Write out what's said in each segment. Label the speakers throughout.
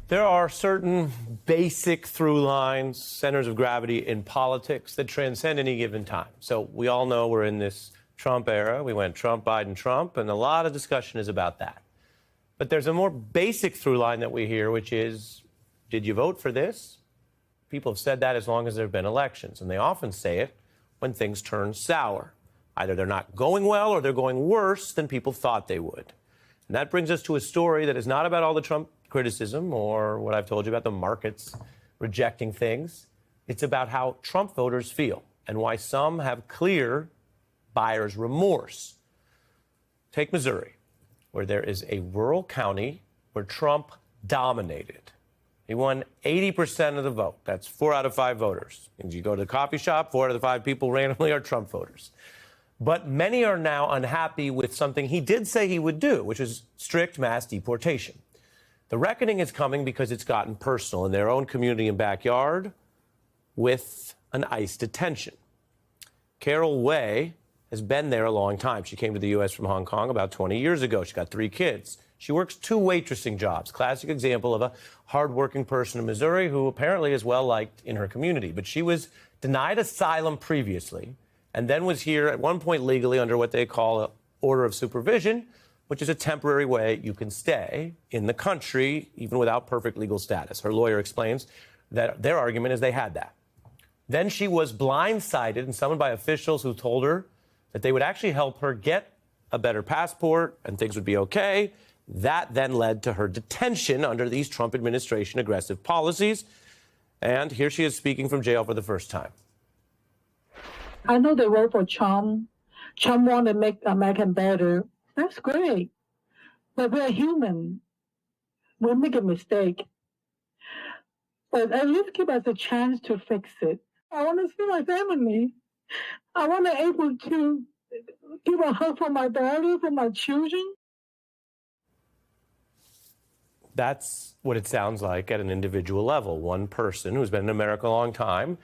Speaker 1: There are certain basic through lines, centers of gravity in politics that transcend any given time. So we all know we're in this Trump era. We went Trump, Biden, Trump, and a lot of discussion is about that. But there's a more basic through line that we hear, which is, did you vote for this? People have said that as long as there have been elections, and they often say it when things turn sour. Either they're not going well or they're going worse than people thought they would. And that brings us to a story that is not about all the Trump criticism or what I've told you about the markets rejecting things. It's about how Trump voters feel and why some have clear buyer's remorse. Take Missouri, where there is a rural county where Trump dominated. He won 80% of the vote. That's 4 out of 5 voters. And you go to the coffee shop, 4 out of the 5 people randomly are Trump voters. But many are now unhappy with something he did say he would do, which is strict mass deportation. The reckoning is coming because it's gotten personal in their own community and backyard with an ICE detention. Carol Wei has been there a long time. She came to the U.S. from Hong Kong about 20 years ago. She's got 3 kids. She works 2 waitressing jobs, classic example of a hardworking person in Missouri who apparently is well-liked in her community. But she was denied asylum previously and then was here at one point legally under what they call an order of supervision, which is a temporary way you can stay in the country even without perfect legal status. Her lawyer explains that their argument is they had that. Then she was blindsided and summoned by officials who told her that they would actually help her get a better passport and things would be okay. That then led to her detention under these Trump administration aggressive policies. And here she is speaking from jail for the first time.
Speaker 2: I know they vote for Trump. Trump want to make America better. That's great. But we're human. We make a mistake. But at least give us a chance to fix it. I want to see my family. I want to be able to give a hug for my daughter, for my children.
Speaker 1: That's what it sounds like at an individual level. One person who's been in America a long time.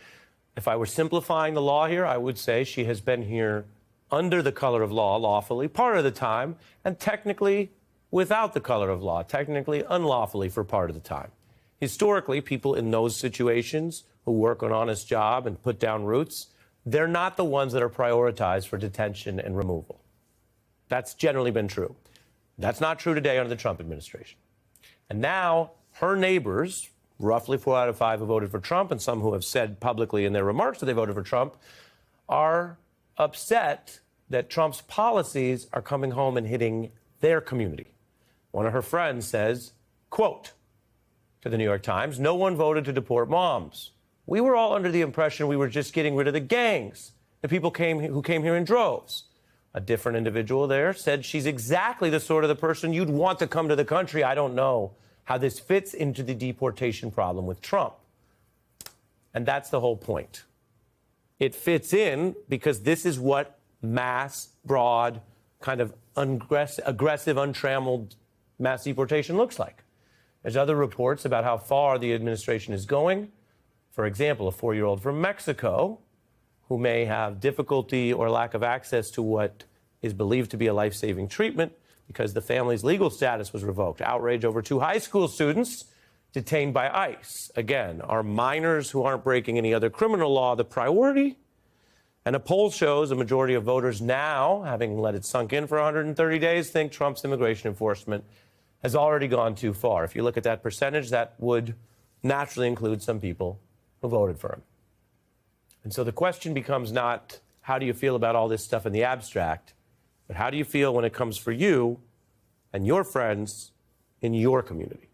Speaker 1: If I were simplifying the law here, I would say she has been here under the color of law lawfully part of the time, and technically without the color of law, technically unlawfully for part of the time. Historically, people in those situations who work an honest job and put down roots, they're not the ones that are prioritized for detention and removal. That's generally been true. That's not true today under the Trump administration. And now her neighbors, roughly 4 out of 5 who voted for Trump, and some who have said publicly in their remarks that they voted for Trump, are upset that Trump's policies are coming home and hitting their community. One of her friends says, quote, to the New York Times, "No one voted to deport moms. We were all under the impression we were just getting rid of the gangs, the people who came here in droves." A different individual there said she's exactly the sort of the person you'd want to come to the country. I don't know how this fits into the deportation problem with Trump. And that's the whole point. It fits in because this is what mass, broad, kind of aggressive, untrammeled mass deportation looks like. There's other reports about how far the administration is going. For example, a 4-year-old from Mexico who may have difficulty or lack of access to what is believed to be a life-saving treatment because the family's legal status was revoked. Outrage over 2 high school students detained by ICE. Again, are minors who aren't breaking any other criminal law the priority? And a poll shows a majority of voters now, having let it sunk in for 130 days, think Trump's immigration enforcement has already gone too far. If you look at that percentage, that would naturally include some people who voted for him. And so the question becomes not how do you feel about all this stuff in the abstract, but how do you feel when it comes for you and your friends in your community?